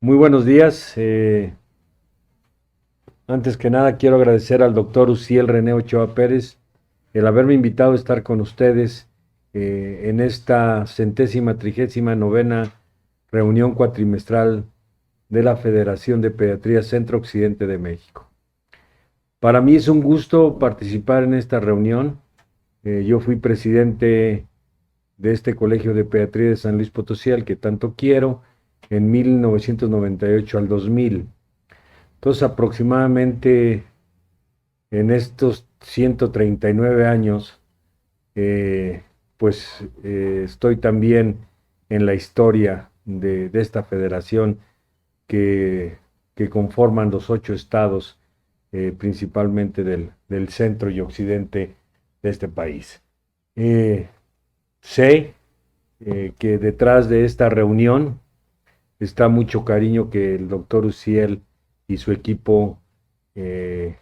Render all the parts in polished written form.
Muy buenos días. Antes que nada, quiero agradecer al doctor Uciel René Ochoa Pérez el haberme invitado a estar con ustedes en esta 139ª reunión cuatrimestral de la Federación de Pediatría Centro Occidente de México. Para mí es un gusto participar en esta reunión. Yo fui presidente de este Colegio de Pediatría de San Luis Potosí, al que tanto quiero, en 1998 al 2000. Entonces, aproximadamente en estos 139 años, eh, estoy también en la historia de esta federación que, que conforman los 8 estados, principalmente del centro y occidente de este país. Eh, Sé que detrás de esta reunión está mucho cariño que el doctor Uciel y su equipo eh,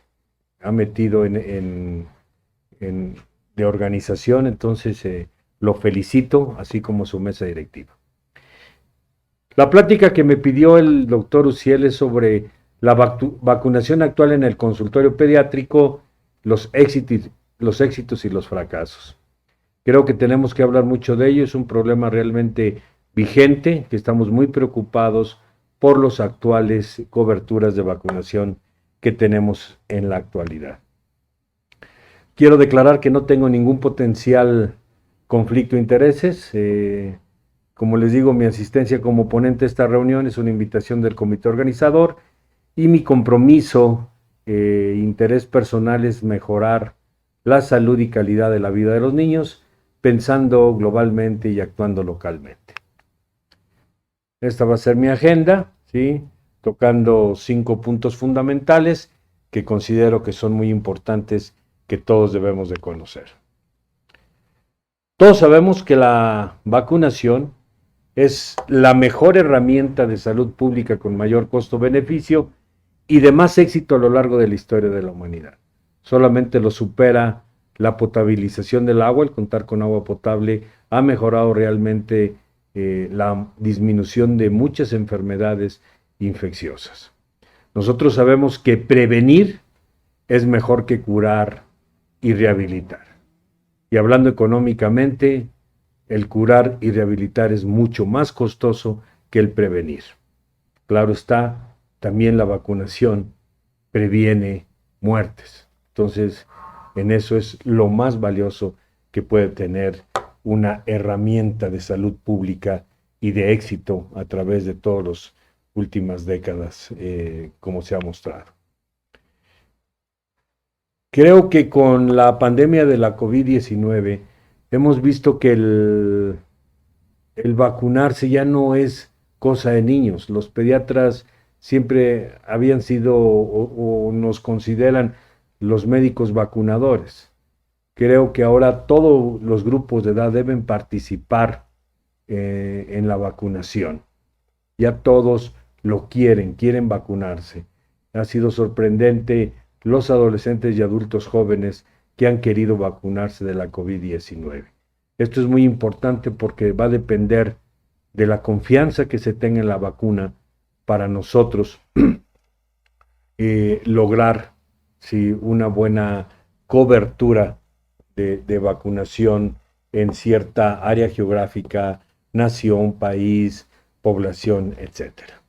ha metido en, de organización, entonces lo felicito, así como su mesa directiva. La plática que me pidió el doctor Uciel es sobre la vacunación actual en el consultorio pediátrico, los éxitos y los fracasos. Creo que tenemos que hablar mucho de ello, es un problema realmente vigente, que estamos muy preocupados por las actuales coberturas de vacunación que tenemos en la actualidad. Quiero declarar que no tengo ningún potencial conflicto de intereses. Como les digo, mi asistencia como ponente a esta reunión es una invitación del comité organizador y mi compromiso, interés personal es mejorar la salud y calidad de la vida de los niños, pensando globalmente y actuando localmente. Esta va a ser mi agenda, ¿sí? Tocando 5 puntos fundamentales que considero que son muy importantes, que todos debemos de conocer. Todos sabemos que la vacunación es la mejor herramienta de salud pública con mayor costo-beneficio y de más éxito a lo largo de la historia de la humanidad. Solamente lo supera la potabilización del agua. El contar con agua potable ha mejorado realmente la disminución de muchas enfermedades infecciosas. Nosotros sabemos que prevenir es mejor que curar y rehabilitar. Y hablando económicamente, el curar y rehabilitar es mucho más costoso que el prevenir. Claro está, también la vacunación previene muertes. Entonces, en eso es lo más valioso que puede tener una herramienta de salud pública y de éxito a través de todas las últimas décadas, como se ha mostrado. Creo que con la pandemia de la COVID-19 hemos visto que el vacunarse ya no es cosa de niños. Los pediatras siempre habían sido o nos consideran los médicos vacunadores. Creo que ahora todos los grupos de edad deben participar en la vacunación. Ya todos lo quieren vacunarse. Ha sido sorprendente los adolescentes y adultos jóvenes que han querido vacunarse de la COVID-19. Esto es muy importante porque va a depender de la confianza que se tenga en la vacuna para nosotros lograr, sí, una buena cobertura de vacunación en cierta área geográfica, nación, país, población, etcétera.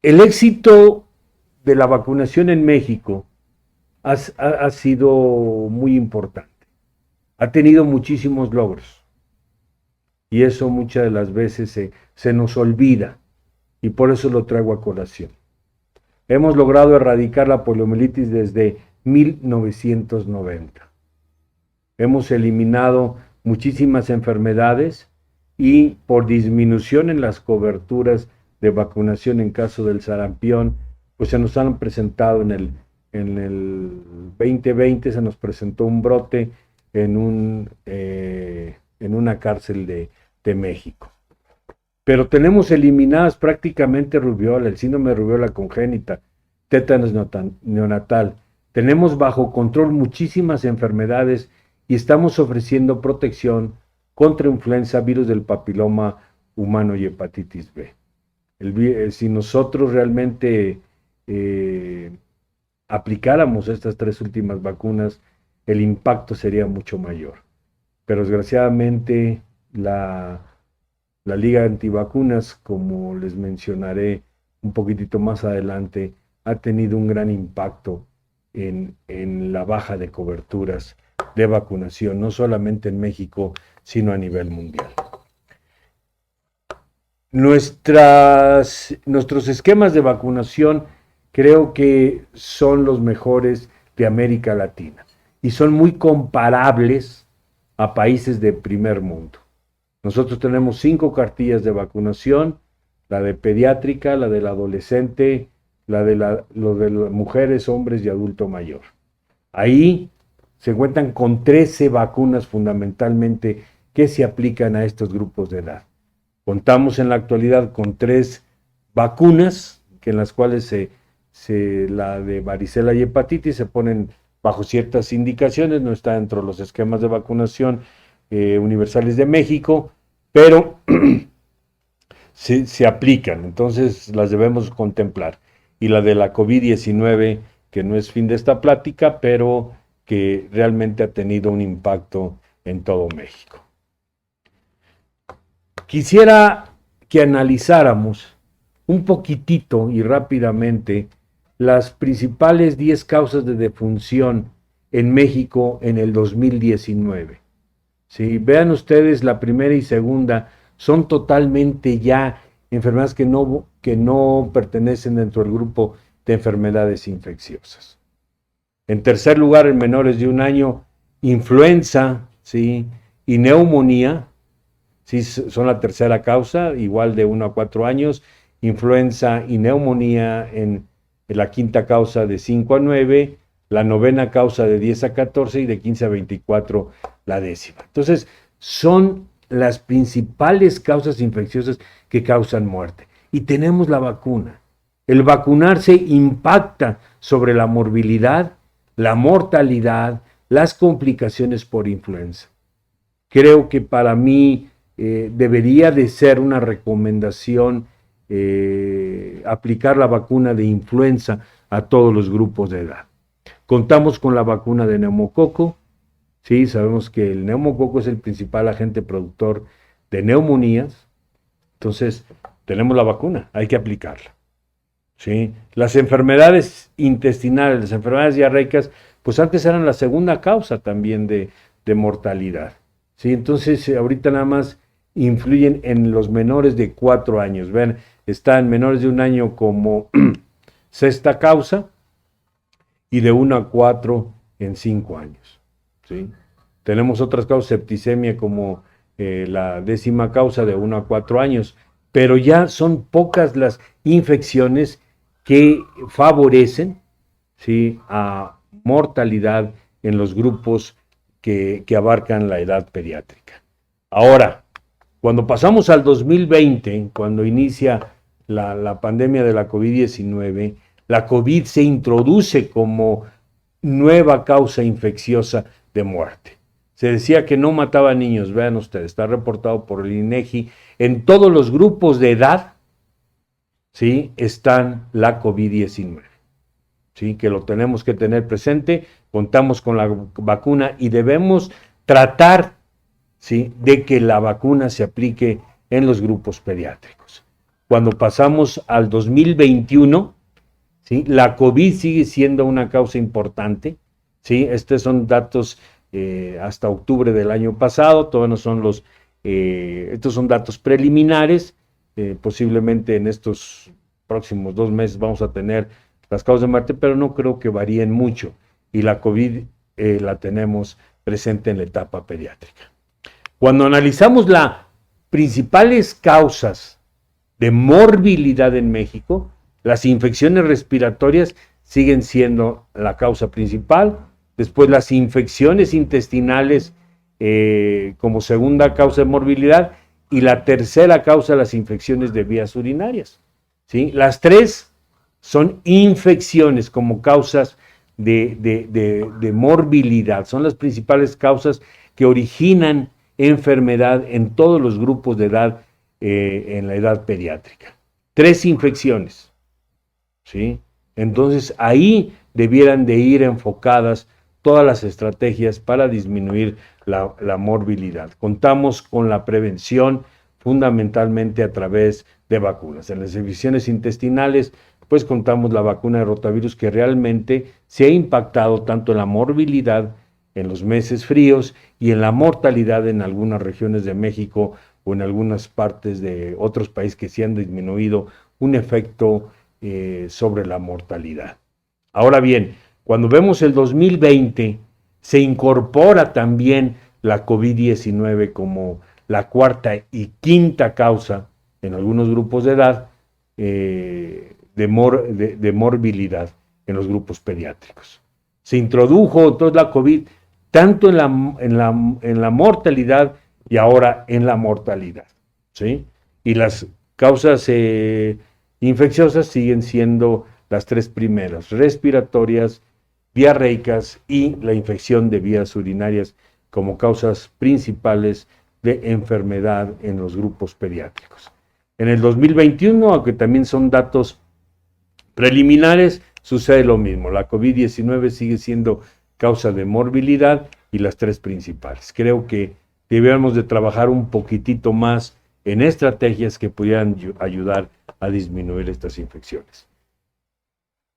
El éxito de la vacunación en México ha sido muy importante. Ha tenido muchísimos logros y eso muchas de las veces se nos olvida y por eso lo traigo a colación. Hemos logrado erradicar la poliomielitis desde 1990. Hemos eliminado muchísimas enfermedades y por disminución en las coberturas de vacunación en caso del sarampión, pues se nos han presentado en el 2020, se nos presentó un brote en una cárcel de México. Pero tenemos eliminadas prácticamente rubiola, el síndrome de rubiola congénita, tétanos neonatal. Tenemos bajo control muchísimas enfermedades y estamos ofreciendo protección contra influenza, virus del papiloma humano y hepatitis B. Si nosotros realmente aplicáramos estas 3 últimas vacunas, el impacto sería mucho mayor. Pero desgraciadamente la Liga Antivacunas, como les mencionaré un poquitito más adelante, ha tenido un gran impacto en la baja de coberturas de vacunación, no solamente en México, sino a nivel mundial. Nuestros esquemas de vacunación creo que son los mejores de América Latina y son muy comparables a países de primer mundo. Nosotros tenemos 5 cartillas de vacunación, la de pediátrica, la de la adolescente, lo de las mujeres, hombres y adulto mayor. Ahí se cuentan con 13 vacunas fundamentalmente que se aplican a estos grupos de edad. Contamos en la actualidad con 3 vacunas, que en las cuales la de varicela y hepatitis se ponen bajo ciertas indicaciones, no está dentro de los esquemas de vacunación universales de México, pero se aplican, entonces las debemos contemplar. Y la de la COVID-19, que no es fin de esta plática, pero que realmente ha tenido un impacto en todo México. Quisiera que analizáramos un poquitito y rápidamente las principales 10 causas de defunción en México en el 2019. ¿Sí? Vean ustedes, la primera y segunda son totalmente ya enfermedades que no pertenecen dentro del grupo de enfermedades infecciosas. En tercer lugar, en menores de 1 año, influenza, ¿sí? Y neumonía, ¿sí? Son la tercera causa, igual de 1 a 4 años, influenza y neumonía en la quinta causa de 5 a 9, la novena causa de 10 a 14 y de 15 a 24 la décima. Entonces, son las principales causas infecciosas que causan muerte. Y tenemos la vacuna. El vacunarse impacta sobre la morbilidad, la mortalidad, las complicaciones por influenza. Creo que para mí debería de ser una recomendación aplicar la vacuna de influenza a todos los grupos de edad. Contamos con la vacuna de neumococo. Sí, sabemos que el neumococo es el principal agente productor de neumonías. Entonces, tenemos la vacuna, hay que aplicarla. ¿Sí? Las enfermedades intestinales, las enfermedades diarreicas, pues antes eran la segunda causa también de mortalidad. ¿Sí? Entonces, ahorita nada más influyen en los menores de 4 años. Vean, están menores de 1 año como sexta causa y de 1 a 4 en 5 años. ¿Sí? Tenemos otras causas, septicemia como la décima causa de 1 a 4 años, pero ya son pocas las infecciones que favorecen, ¿sí?, a mortalidad en los grupos que abarcan la edad pediátrica. Ahora, cuando pasamos al 2020, cuando inicia la pandemia de la COVID-19, la COVID se introduce como nueva causa infecciosa de muerte. Se decía que no mataba niños, vean ustedes, está reportado por el INEGI, en todos los grupos de edad, ¿sí?, están la COVID-19, ¿sí?, que lo tenemos que tener presente, contamos con la vacuna y debemos tratar, ¿sí?, de que la vacuna se aplique en los grupos pediátricos. Cuando pasamos al 2021, ¿sí?, la COVID sigue siendo una causa importante, ¿sí? Estos son datos hasta octubre del año pasado, todavía no son estos son datos preliminares, posiblemente en estos próximos 2 meses vamos a tener las causas de muerte, pero no creo que varíen mucho, y la COVID la tenemos presente en la etapa pediátrica. Cuando analizamos las principales causas de morbilidad en México, las infecciones respiratorias siguen siendo la causa principal, después las infecciones intestinales como segunda causa de morbilidad, y la tercera causa, las infecciones de vías urinarias, ¿sí? Las 3 son infecciones como causas de morbilidad, son las principales causas que originan enfermedad en todos los grupos de edad, en la edad pediátrica. 3 infecciones, ¿sí? Entonces ahí debieran de ir enfocadas todas las estrategias para disminuir la morbilidad. Contamos con la prevención fundamentalmente a través de vacunas. En las infecciones intestinales, pues contamos la vacuna de rotavirus, que realmente se ha impactado tanto en la morbilidad en los meses fríos y en la mortalidad en algunas regiones de México o en algunas partes de otros países que sí han disminuido un efecto sobre la mortalidad. Ahora bien, cuando vemos el 2020, se incorpora también la COVID-19 como la cuarta y quinta causa en algunos grupos de edad de morbilidad en los grupos pediátricos. Se introdujo entonces la COVID tanto en la mortalidad y ahora en la mortalidad, ¿sí? Y las causas infecciosas siguen siendo las 3 primeras: respiratorias, diarreicas y la infección de vías urinarias como causas principales de enfermedad en los grupos pediátricos. En el 2021, aunque también son datos preliminares, sucede lo mismo. La COVID-19 sigue siendo causa de morbilidad y las 3 principales. Creo que debemos de trabajar un poquitito más en estrategias que pudieran ayudar a disminuir estas infecciones.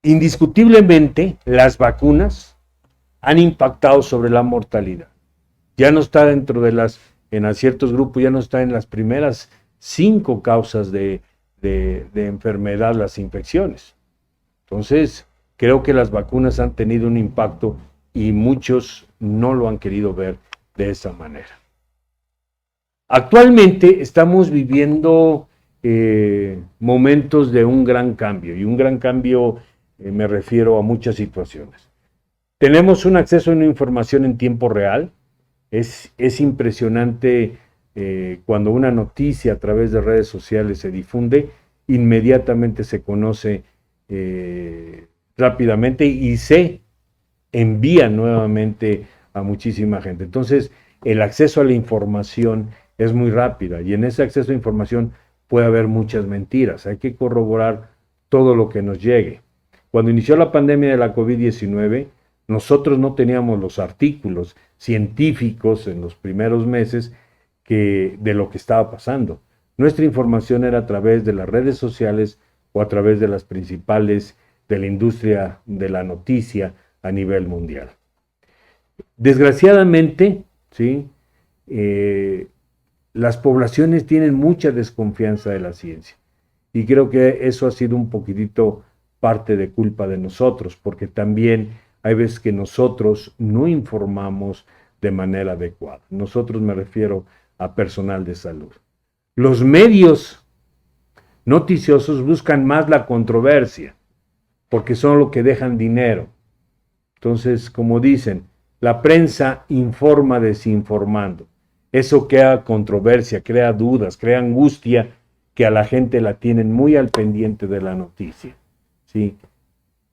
Indiscutiblemente, las vacunas han impactado sobre la mortalidad. Ya no está dentro de en ciertos grupos, ya no está en las primeras 5 causas de enfermedad las infecciones. Entonces, creo que las vacunas han tenido un impacto y muchos no lo han querido ver de esa manera. Actualmente estamos viviendo momentos de un gran cambio, y un gran cambio me refiero a muchas situaciones. Tenemos un acceso a una información en tiempo real. Es impresionante cuando una noticia a través de redes sociales se difunde, inmediatamente se conoce rápidamente y se envía nuevamente a muchísima gente. Entonces, el acceso a la información es muy rápida, y en ese acceso a información puede haber muchas mentiras. Hay que corroborar todo lo que nos llegue. Cuando inició la pandemia de la COVID-19, nosotros no teníamos los artículos científicos en los primeros meses de lo que estaba pasando. Nuestra información era a través de las redes sociales o a través de las principales de la industria de la noticia a nivel mundial. Desgraciadamente, ¿sí? Las poblaciones tienen mucha desconfianza de la ciencia, y creo que eso ha sido un poquitito parte de culpa de nosotros, porque también hay veces que nosotros no informamos de manera adecuada. Nosotros, me refiero a personal de salud. Los medios noticiosos buscan más la controversia, porque son lo que dejan dinero. Entonces, como dicen, la prensa informa desinformando. Eso crea controversia, crea dudas, crea angustia, que a la gente la tienen muy al pendiente de la noticia, ¿sí?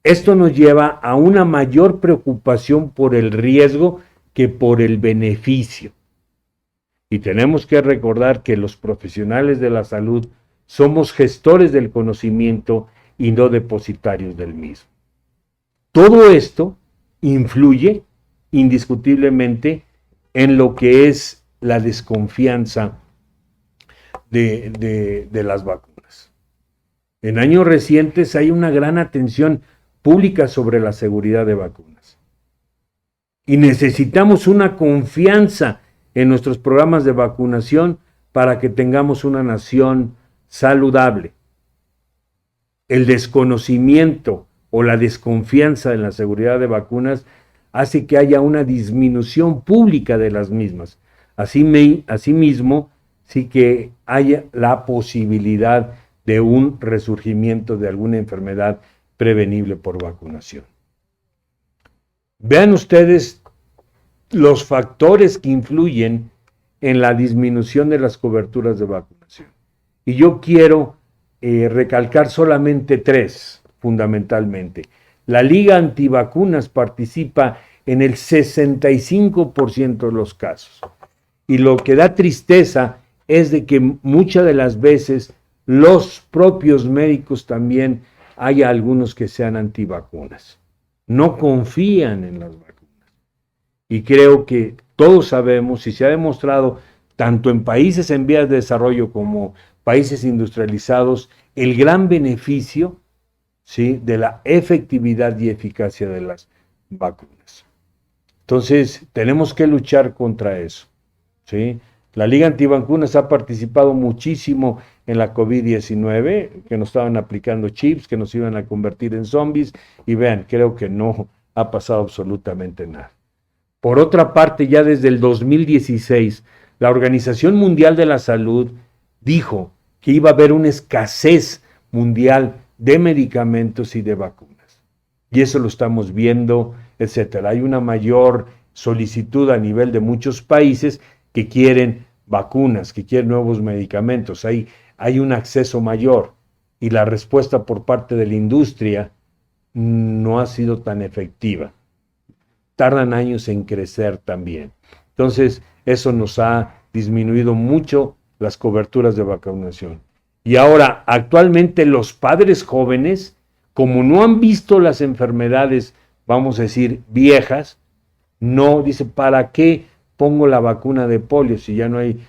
Esto nos lleva a una mayor preocupación por el riesgo que por el beneficio. Y tenemos que recordar que los profesionales de la salud somos gestores del conocimiento y no depositarios del mismo. Todo esto influye indiscutiblemente en lo que es la desconfianza de las vacunas. En años recientes hay una gran atención pública sobre la seguridad de vacunas. Y necesitamos una confianza en nuestros programas de vacunación para que tengamos una nación saludable. El desconocimiento o la desconfianza en la seguridad de vacunas hace que haya una disminución pública de las mismas. Asimismo, sí que haya la posibilidad de un resurgimiento de alguna enfermedad prevenible por vacunación. Vean ustedes los factores que influyen en la disminución de las coberturas de vacunación. Y yo quiero recalcar solamente 3, fundamentalmente. La Liga Antivacunas participa en el 65% de los casos. Y lo que da tristeza es de que muchas de las veces los propios médicos también hay algunos que sean antivacunas. No confían en las vacunas. Y creo que todos sabemos y se ha demostrado tanto en países en vías de desarrollo como países industrializados el gran beneficio, ¿sí?, de la efectividad y eficacia de las vacunas. Entonces, tenemos que luchar contra eso, ¿sí? La Liga Antivacunas ha participado muchísimo en la COVID-19, que nos estaban aplicando chips, que nos iban a convertir en zombies, y vean, creo que no ha pasado absolutamente nada. Por otra parte, ya desde el 2016, la Organización Mundial de la Salud dijo que iba a haber una escasez mundial de medicamentos y de vacunas. Y eso lo estamos viendo, etcétera. Hay una mayor solicitud a nivel de muchos países que quieren vacunas, que quieren nuevos medicamentos. Hay un acceso mayor y la respuesta por parte de la industria no ha sido tan efectiva. Tardan años en crecer también. Entonces, eso nos ha disminuido mucho las coberturas de vacunación. Y ahora, actualmente los padres jóvenes, como no han visto las enfermedades, vamos a decir, viejas, no, dice, ¿para qué pongo la vacuna de polio si ya no hay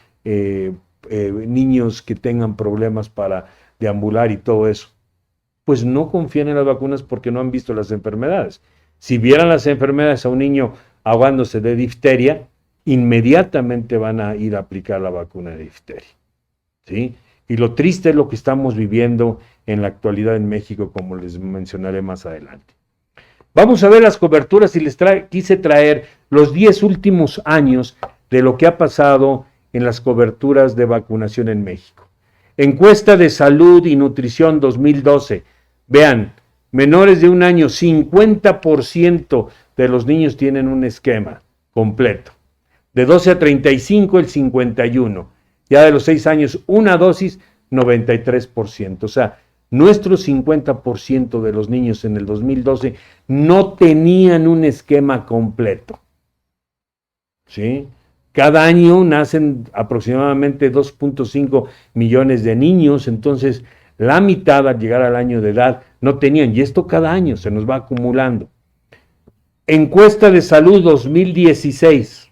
niños que tengan problemas para deambular y todo eso? Pues no confían en las vacunas porque no han visto las enfermedades. Si vieran las enfermedades a un niño ahogándose de difteria, inmediatamente van a ir a aplicar la vacuna de difteria, ¿sí? Y lo triste es lo que estamos viviendo en la actualidad en México, como les mencionaré más adelante. Vamos a ver las coberturas y les quise traer los 10 últimos años de lo que ha pasado en las coberturas de vacunación en México. Encuesta de Salud y Nutrición 2012. Vean, menores de un año, 50% de los niños tienen un esquema completo. De 12 a 35, el 51%. Ya de los 6 años, una dosis, 93%. O sea, nuestro 50% de los niños en el 2012 no tenían un esquema completo, ¿sí? Cada año nacen aproximadamente 2.5 millones de niños, entonces la mitad al llegar al año de edad no tenían, y esto cada año se nos va acumulando. Encuesta de Salud 2016,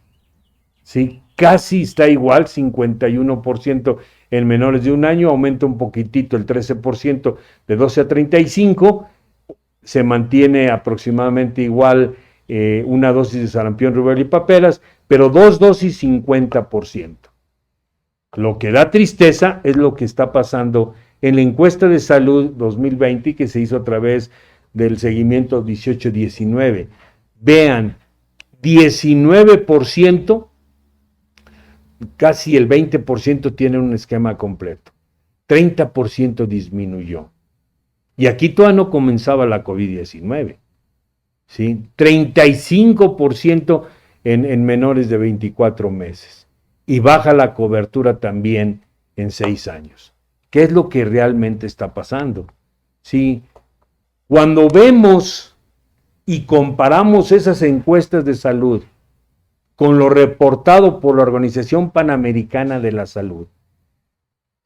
¿sí? Casi está igual, 51% en menores de un año, aumenta un poquitito el 13% de 12 a 35, se mantiene aproximadamente igual una dosis de sarampión, rubéola y paperas, pero 2 dosis 50%. Lo que da tristeza es lo que está pasando en la encuesta de salud 2020 que se hizo a través del seguimiento 18-19. Vean, 19%, casi el 20% tiene un esquema completo. 30% disminuyó. Y aquí todavía no comenzaba la COVID-19. ¿Sí? 35% en menores de 24 meses. Y baja la cobertura también en 6 años. ¿Qué es lo que realmente está pasando? ¿Sí? Cuando vemos y comparamos esas encuestas de salud con lo reportado por la Organización Panamericana de la Salud,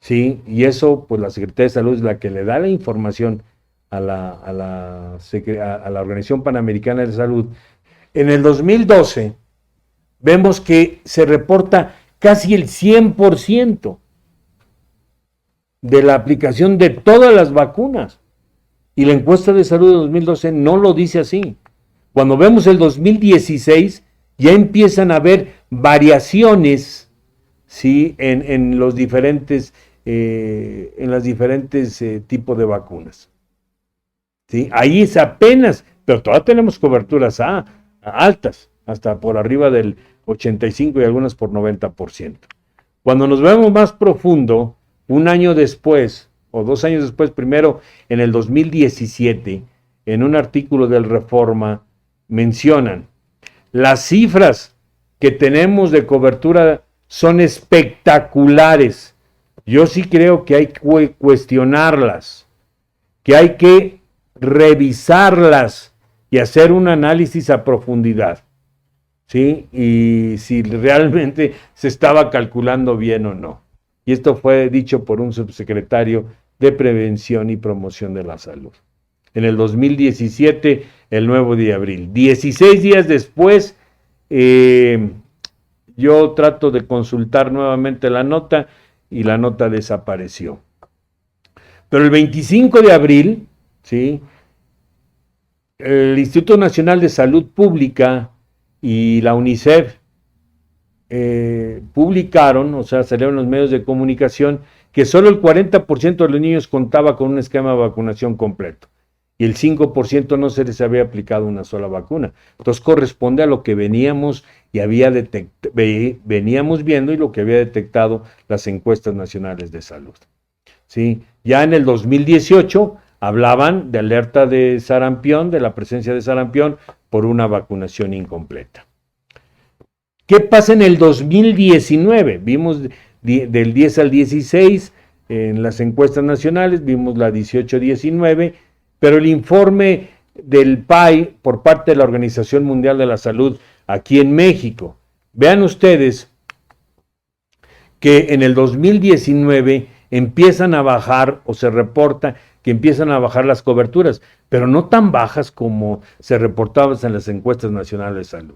¿sí? Y eso, pues la Secretaría de Salud es la que le da la información a la Organización Panamericana de la Salud. En el 2012 vemos que se reporta casi el 100% de la aplicación de todas las vacunas. Y la encuesta de salud de 2012 no lo dice así. Cuando vemos el 2016, ya empiezan a haber variaciones, ¿sí?, en los diferentes, tipos de vacunas. ¿Sí? Ahí es apenas, pero todavía tenemos coberturas altas, hasta por arriba del 85% y algunas por 90%. Cuando nos vemos más profundo, un año después, o 2 años después, primero en el 2017, en un artículo del Reforma, mencionan: las cifras que tenemos de cobertura son espectaculares. Yo sí creo que hay que cuestionarlas, que hay que revisarlas y hacer un análisis a profundidad. ¿sí? Y si realmente se estaba calculando bien o no. Y esto fue dicho por un subsecretario de Prevención y Promoción de la Salud. En el 2017, el 9 de abril. 16 días después, yo trato de consultar nuevamente la nota y la nota desapareció. Pero el 25 de abril, ¿sí? El Instituto Nacional de Salud Pública y la UNICEF publicaron, o sea, salieron los medios de comunicación, que solo el 40% de los niños contaba con un esquema de vacunación completo y el 5% no se les había aplicado una sola vacuna. Entonces corresponde a lo que veníamos viendo y lo que había detectado las encuestas nacionales de salud. ¿Sí? Ya en el 2018 hablaban de alerta de sarampión, de la presencia de sarampión por una vacunación incompleta. ¿Qué pasa en el 2019? Vimos del 10 al 16 en las encuestas nacionales, vimos la 18-19, pero el informe del PAI por parte de la Organización Mundial de la Salud aquí en México. Vean ustedes que en el 2019 empiezan a bajar o se reporta que empiezan a bajar las coberturas, pero no tan bajas como se reportaban en las encuestas nacionales de salud.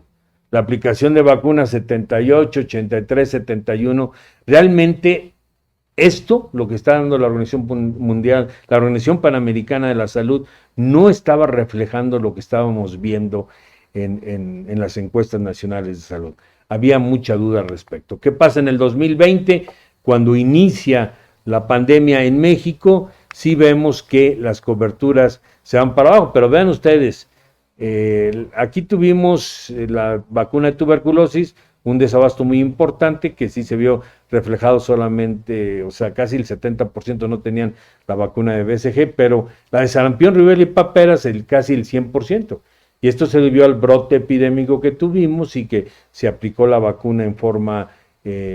La aplicación de vacunas 78, 83, 71, realmente esto, lo que está dando la Organización Mundial, la Organización Panamericana de la Salud, no estaba reflejando lo que estábamos viendo en las encuestas nacionales de salud. Había mucha duda al respecto. ¿Qué pasa en el 2020? Cuando inicia la pandemia en México, sí vemos que las coberturas se van para abajo, pero vean ustedes, aquí tuvimos la vacuna de tuberculosis, un desabasto muy importante que sí se vio reflejado solamente, o sea, casi el 70% no tenían la vacuna de BCG, pero la de sarampión, rubiola y paperas, casi el 100%. Y esto se debió al brote epidémico que tuvimos y que se aplicó la vacuna en forma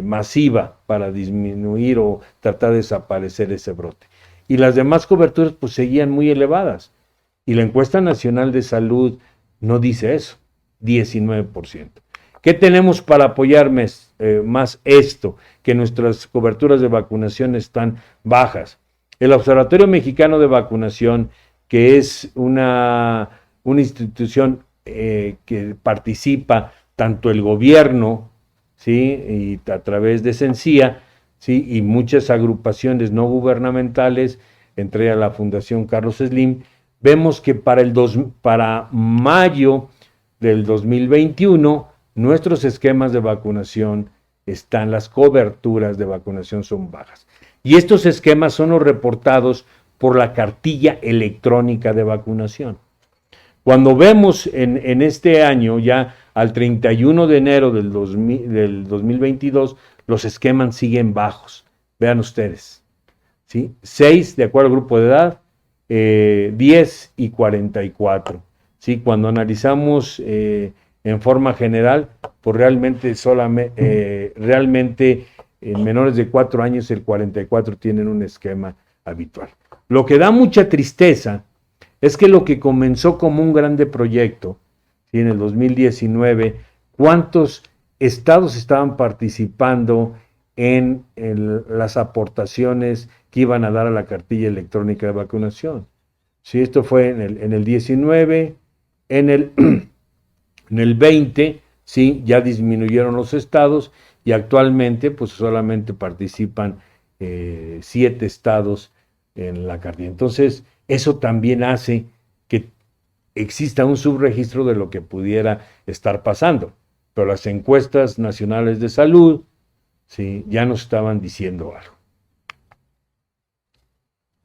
masiva para disminuir o tratar de desaparecer ese brote. Y las demás coberturas pues seguían muy elevadas. Y la encuesta nacional de salud no dice eso, 19%. ¿Qué tenemos para apoyar más esto? Que nuestras coberturas de vacunación están bajas. El Observatorio Mexicano de Vacunación, que es una institución que participa tanto el gobierno, ¿sí? Y a través de Cencia, ¿sí? Y muchas agrupaciones no gubernamentales, entre ellas la Fundación Carlos Slim, vemos que para mayo del 2021 nuestros esquemas de vacunación las coberturas de vacunación son bajas. Y estos esquemas son los reportados por la cartilla electrónica de vacunación. Cuando vemos en este año, ya al 31 de enero del 2022, los esquemas siguen bajos. Vean ustedes, ¿sí? 6 de acuerdo al grupo de edad, 10 y 44. ¿Sí? Cuando analizamos en forma general, pues realmente en menores de 4 años el 44 tienen un esquema habitual. Lo que da mucha tristeza es que lo que comenzó como un grande proyecto, ¿sí? En el 2019, ¿cuántos estados estaban participando en las aportaciones que iban a dar a la cartilla electrónica de vacunación? Sí, esto fue en el 19, en el 20, sí, ya disminuyeron los estados y actualmente pues solamente participan 7 estados en la cartilla. Entonces, eso también hace que exista un subregistro de lo que pudiera estar pasando. Pero las encuestas nacionales de salud, sí, ya nos estaban diciendo algo.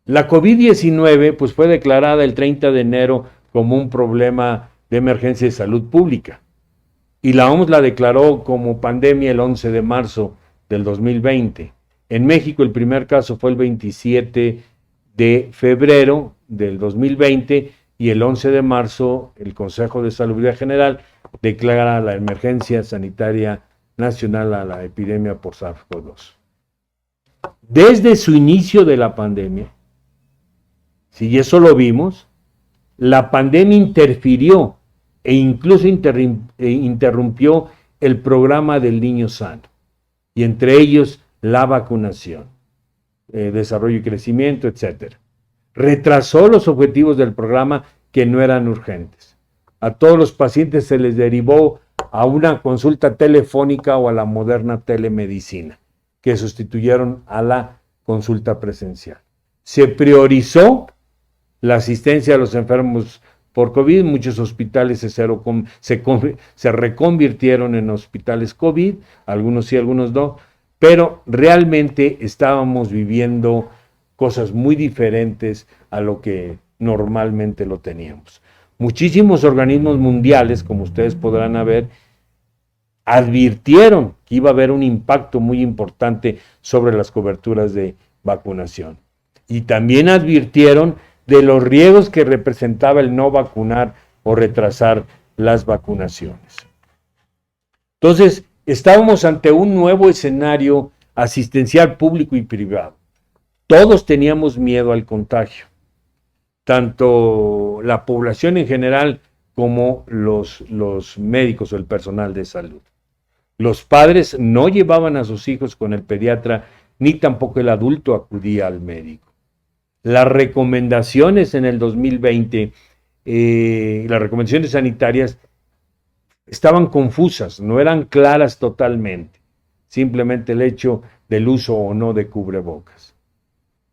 La COVID-19 pues, fue declarada el 30 de enero como un problema de emergencia de salud pública. Y la OMS la declaró como pandemia el 11 de marzo del 2020. En México el primer caso fue el 27 de febrero del 2020 y el 11 de marzo el Consejo de Salubridad General declara la emergencia sanitaria nacional a la epidemia por SARS-CoV-2. Desde su inicio de la pandemia, si eso lo vimos, la pandemia interfirió e incluso interrumpió el programa del niño sano, y entre ellos la vacunación, desarrollo y crecimiento, etc. Retrasó los objetivos del programa que no eran urgentes. A todos los pacientes se les derivó a una consulta telefónica o a la moderna telemedicina, que sustituyeron a la consulta presencial. Se priorizó la asistencia a los enfermos por COVID. Muchos hospitales se reconvirtieron en hospitales COVID, algunos sí, algunos no, pero realmente estábamos viviendo cosas muy diferentes a lo que normalmente lo teníamos. Muchísimos organismos mundiales, como ustedes podrán ver, advirtieron que iba a haber un impacto muy importante sobre las coberturas de vacunación. Y también advirtieron de los riesgos que representaba el no vacunar o retrasar las vacunaciones. Entonces, estábamos ante un nuevo escenario asistencial público y privado. Todos teníamos miedo al contagio, tanto la población en general como los médicos o el personal de salud. Los padres no llevaban a sus hijos con el pediatra, ni tampoco el adulto acudía al médico. Las recomendaciones en el 2020, las recomendaciones sanitarias estaban confusas, no eran claras totalmente. Simplemente el hecho del uso o no de cubrebocas.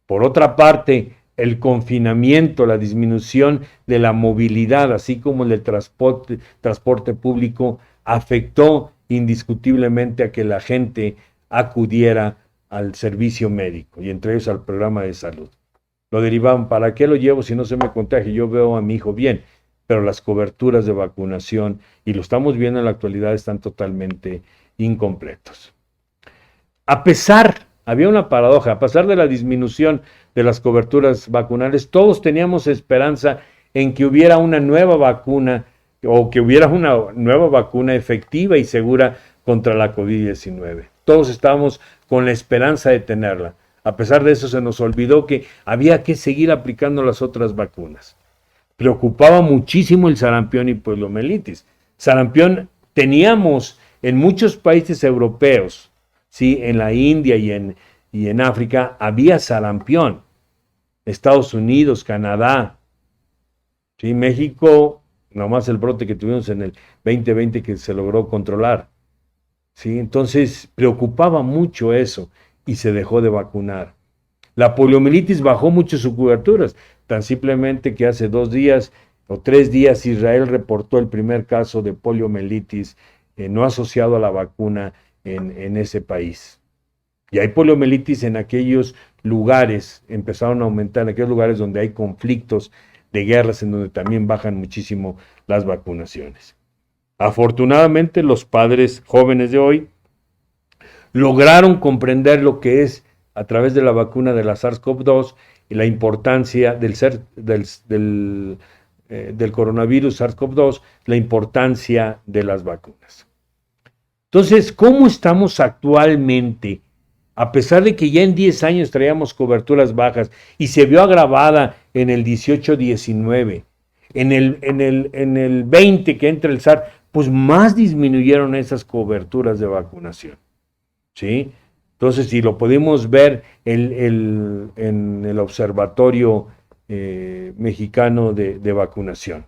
Por otra parte, el confinamiento, la disminución de la movilidad, así como el del transporte público, afectó indiscutiblemente a que la gente acudiera al servicio médico y entre ellos al programa de salud. Lo derivaban, ¿para qué lo llevo si no se me contagia? Yo veo a mi hijo bien, pero las coberturas de vacunación, y lo estamos viendo en la actualidad, están totalmente incompletos. Había una paradoja, a pesar de la disminución de las coberturas vacunales, todos teníamos esperanza en que hubiera una nueva vacuna o que hubiera una nueva vacuna efectiva y segura contra la COVID-19. Todos estábamos con la esperanza de tenerla. A pesar de eso, se nos olvidó que había que seguir aplicando las otras vacunas. Preocupaba muchísimo el sarampión y poliomielitis. Sarampión teníamos en muchos países europeos, ¿sí? En la India y en África había sarampión. Estados Unidos, Canadá, ¿sí? México, nomás el brote que tuvimos en el 2020 que se logró controlar, ¿sí? Entonces preocupaba mucho eso y se dejó de vacunar. La poliomielitis bajó mucho sus coberturas, tan simplemente que hace 2 días o 3 días Israel reportó el primer caso de poliomielitis no asociado a la vacuna en ese país. Y hay poliomielitis en aquellos lugares, empezaron a aumentar en aquellos lugares donde hay conflictos de guerras, en donde también bajan muchísimo las vacunaciones. Afortunadamente, los padres jóvenes de hoy lograron comprender lo que es, a través de la vacuna de la SARS-CoV-2, y la importancia del coronavirus SARS-CoV-2, la importancia de las vacunas. Entonces, ¿cómo estamos actualmente? A pesar de que ya en 10 años traíamos coberturas bajas y se vio agravada en el 18-19, en el 20 que entra el SARS, pues más disminuyeron esas coberturas de vacunación, ¿sí? Entonces, si lo pudimos ver en el Observatorio Mexicano de Vacunación,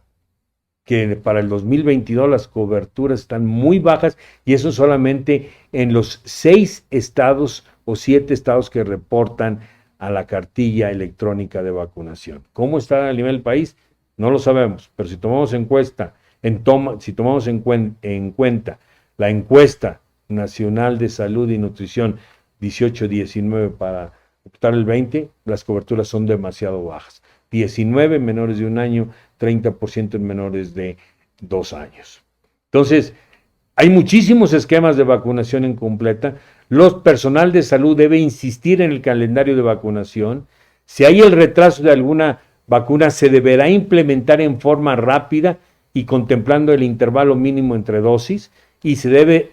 que para el 2022 las coberturas están muy bajas, y eso solamente en los 6 estados o 7 estados que reportan a la cartilla electrónica de vacunación. ¿Cómo está a nivel del país? No lo sabemos, pero si tomamos en cuenta la encuesta nacional de salud y nutrición 18-19 para optar el 20, las coberturas son demasiado bajas. 19 en menores de 1 año, 30% en menores de 2 años. Entonces, hay muchísimos esquemas de vacunación incompleta. Los personal de salud debe insistir en el calendario de vacunación. Si hay el retraso de alguna vacuna, se deberá implementar en forma rápida y contemplando el intervalo mínimo entre dosis, y se debe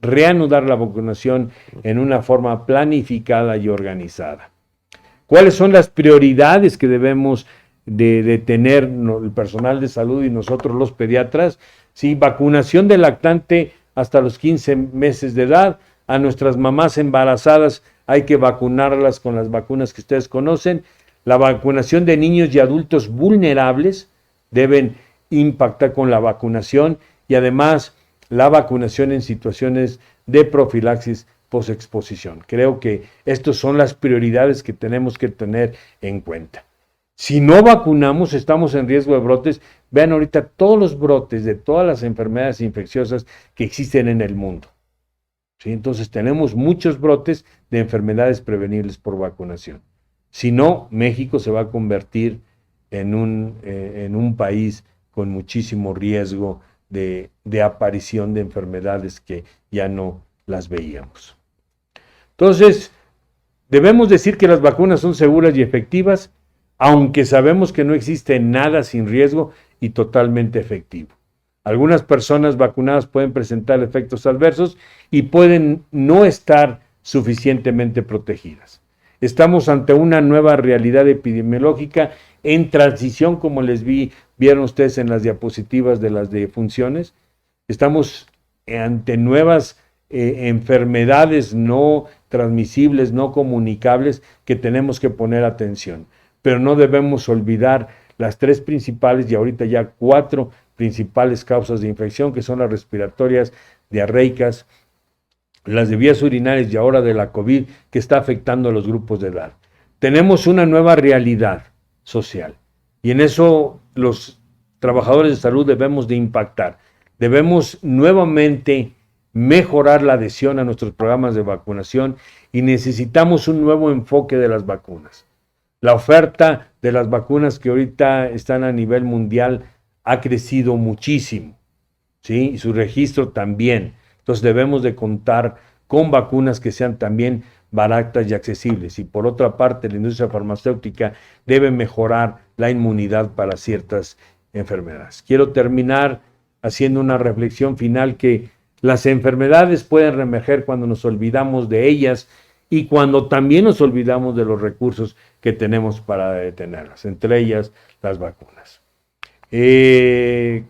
reanudar la vacunación en una forma planificada y organizada. ¿Cuáles son las prioridades que debemos de tener el personal de salud y nosotros los pediatras, ¿sí? Vacunación del lactante hasta los 15 meses de edad. A nuestras mamás embarazadas hay que vacunarlas con las vacunas que ustedes conocen. La vacunación de niños y adultos vulnerables deben impactar con la vacunación, y además la vacunación en situaciones de profilaxis posexposición. Creo que estas son las prioridades que tenemos que tener en cuenta. Si no vacunamos, estamos en riesgo de brotes. Vean ahorita todos los brotes de todas las enfermedades infecciosas que existen en el mundo, ¿sí? Entonces tenemos muchos brotes de enfermedades prevenibles por vacunación. Si no, México se va a convertir en un país con muchísimo riesgo de aparición de enfermedades que ya no las veíamos. Entonces, debemos decir que las vacunas son seguras y efectivas, aunque sabemos que no existe nada sin riesgo y totalmente efectivo. Algunas personas vacunadas pueden presentar efectos adversos y pueden no estar suficientemente protegidas. Estamos ante una nueva realidad epidemiológica en transición, como vieron ustedes en las diapositivas de las defunciones. Estamos ante nuevas enfermedades no transmisibles, no comunicables, que tenemos que poner atención. Pero no debemos olvidar las 3 principales y ahorita ya 4 principales causas de infección, que son las respiratorias, diarreicas, las de vías urinarias y ahora de la COVID, que está afectando a los grupos de edad. Tenemos una nueva realidad social y en eso los trabajadores de salud debemos de impactar. Debemos nuevamente mejorar la adhesión a nuestros programas de vacunación y necesitamos un nuevo enfoque de las vacunas. La oferta de las vacunas que ahorita están a nivel mundial ha crecido muchísimo, ¿sí? Y su registro también. Entonces debemos de contar con vacunas que sean también baratas y accesibles. Y por otra parte, la industria farmacéutica debe mejorar la inmunidad para ciertas enfermedades. Quiero terminar haciendo una reflexión final, que las enfermedades pueden reemerger cuando nos olvidamos de ellas y cuando también nos olvidamos de los recursos que tenemos para detenerlas, entre ellas las vacunas.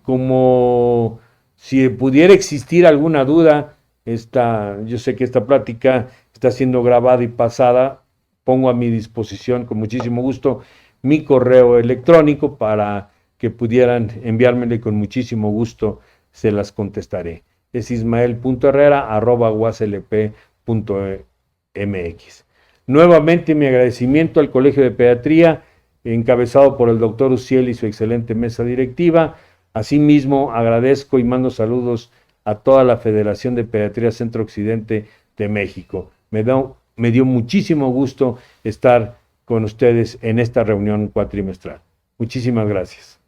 Como si pudiera existir alguna duda, yo sé que esta plática está siendo grabada y pasada, pongo a mi disposición con muchísimo gusto mi correo electrónico para que pudieran enviármelo y con muchísimo gusto se las contestaré. Es ismael.herrera@uaslp.mx. Nuevamente mi agradecimiento al Colegio de Pediatría, encabezado por el doctor Uciel y su excelente mesa directiva. Asimismo, agradezco y mando saludos a toda la Federación de Pediatría Centro Occidente de México. Me dio muchísimo gusto estar con ustedes en esta reunión cuatrimestral. Muchísimas gracias.